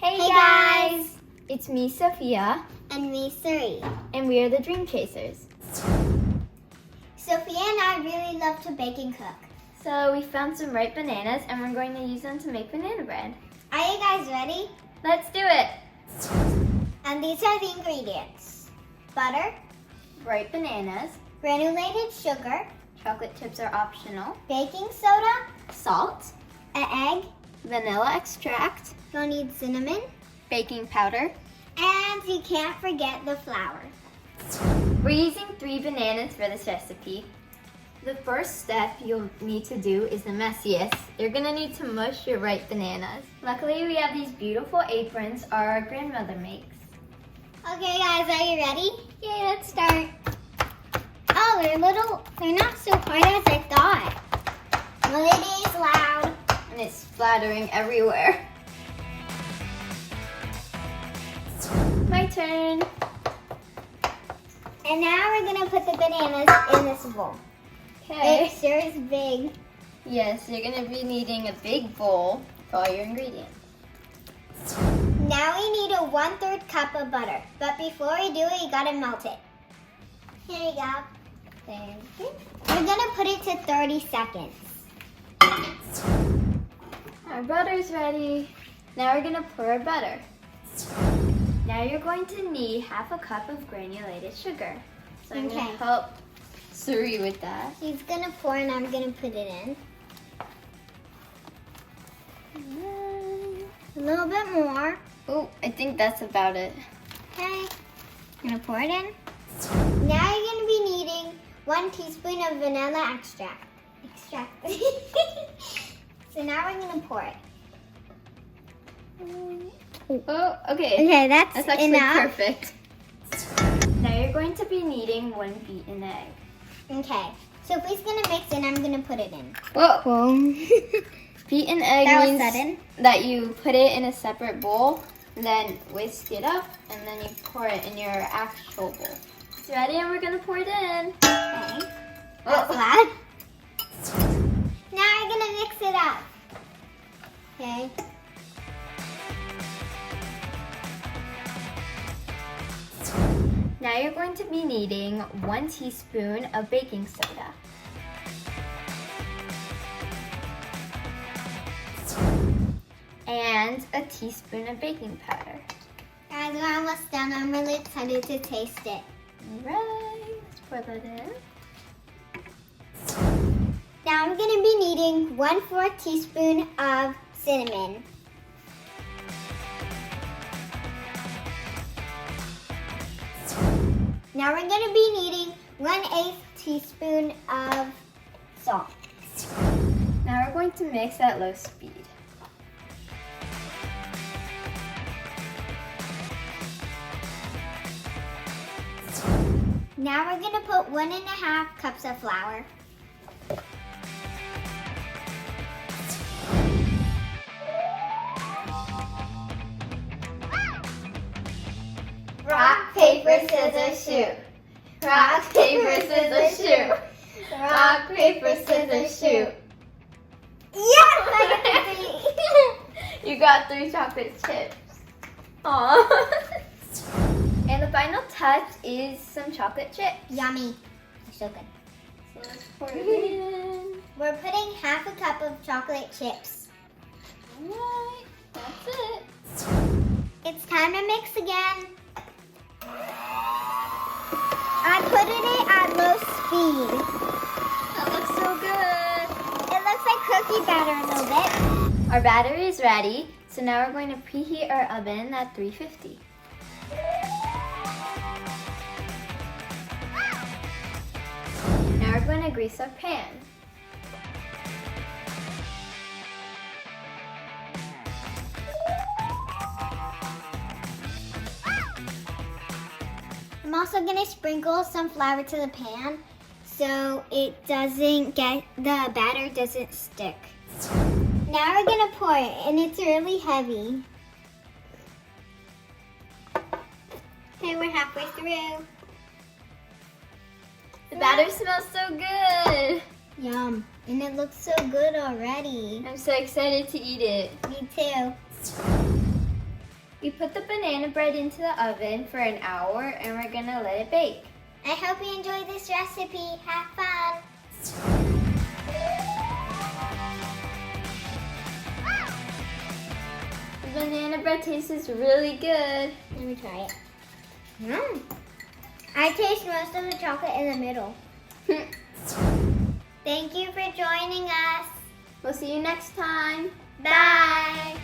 Hey guys! It's me, Sophia. And me, Suri. And we are the Dream Chasers. Sophia and I really love to bake and cook. So we found some ripe bananas and we're going to use them to make banana bread. Are you guys ready? Let's do it! And these are the ingredients. Butter, Ripe bananas, granulated sugar, chocolate chips are optional, baking soda, salt, an egg, vanilla extract, you'll need cinnamon, baking powder. and you can't forget the flour. We're using 3 bananas for this recipe. The first step you'll need to do is the messiest. You're gonna need to mush your ripe bananas. Luckily, we have these beautiful aprons our grandmother makes. Okay guys, are you ready? Yay, let's start. Oh, they're not so hard as I thought. Well, it is loud. And it's splattering everywhere. My turn. And now we're gonna put the bananas in this bowl. Okay. It sure is big. Yes, you're gonna be needing a big bowl for all your ingredients. Now we need a 1/3 cup of butter. But before we do it, you gotta melt it. Here you go. Thank you. We're gonna put it to 30 seconds. Our butter's ready. Now we're gonna pour our butter. Now you're going to need 1/2 cup of granulated sugar. So I'm gonna Okay. help Suri with that. She's gonna pour and I'm gonna put it in. A little bit more. Oh, I think that's about it. Okay. I'm gonna pour it in. Now you're gonna be needing 1 teaspoon of vanilla extract. So now we're gonna pour it. Oh, okay. Okay, that's actually enough. perfect. Now you're going to be needing 1 beaten egg. Okay. So if he's gonna mix it, I'm gonna put it in. Whoa. Beaten egg That was means sudden. that you put it in a separate bowl, and then whisk it up, and then you pour it in your actual bowl. It's ready, and we're gonna pour it in. Okay. That's loud. Now we're gonna mix it up. Okay. Now you're going to be needing 1 teaspoon of baking soda. And a teaspoon of baking powder. Guys, we're almost done. I'm really excited to taste it. Alright, let's pour that in. Now I'm gonna be needing 1/4 teaspoon of cinnamon. Now we're gonna be needing 1/8 teaspoon of salt. Now we're going to mix at low speed. Now we're gonna put 1.5 cups of flour. Rock, paper, scissors, shoot. Rock, paper, scissors, shoot. Rock, paper, scissors, shoot. Yes, I got You got 3 chocolate chips. Aww. And the final touch is some chocolate chips. Yummy. They're so good. So let's pour it in. We're putting 1/2 cup of chocolate chips. Alright, that's it. It's time to mix again. I put it at low speed. That looks so good. It looks like cookie batter a little bit. Our batter is ready, so now we're going to preheat our oven at 350. Now we're going to grease our pan. I'm also gonna sprinkle some flour to the pan so the batter doesn't stick. Now we're gonna pour it, and it's really heavy. Okay, we're halfway through. The batter smells so good. Yum. And it looks so good already. I'm so excited to eat it. Me too. We put the banana bread into the oven for an hour and we're gonna let it bake. I hope you enjoyed this recipe. Have fun. The banana bread tastes really good. Let me try it. I taste most of the chocolate in the middle. Thank you for joining us. We'll see you next time. Bye.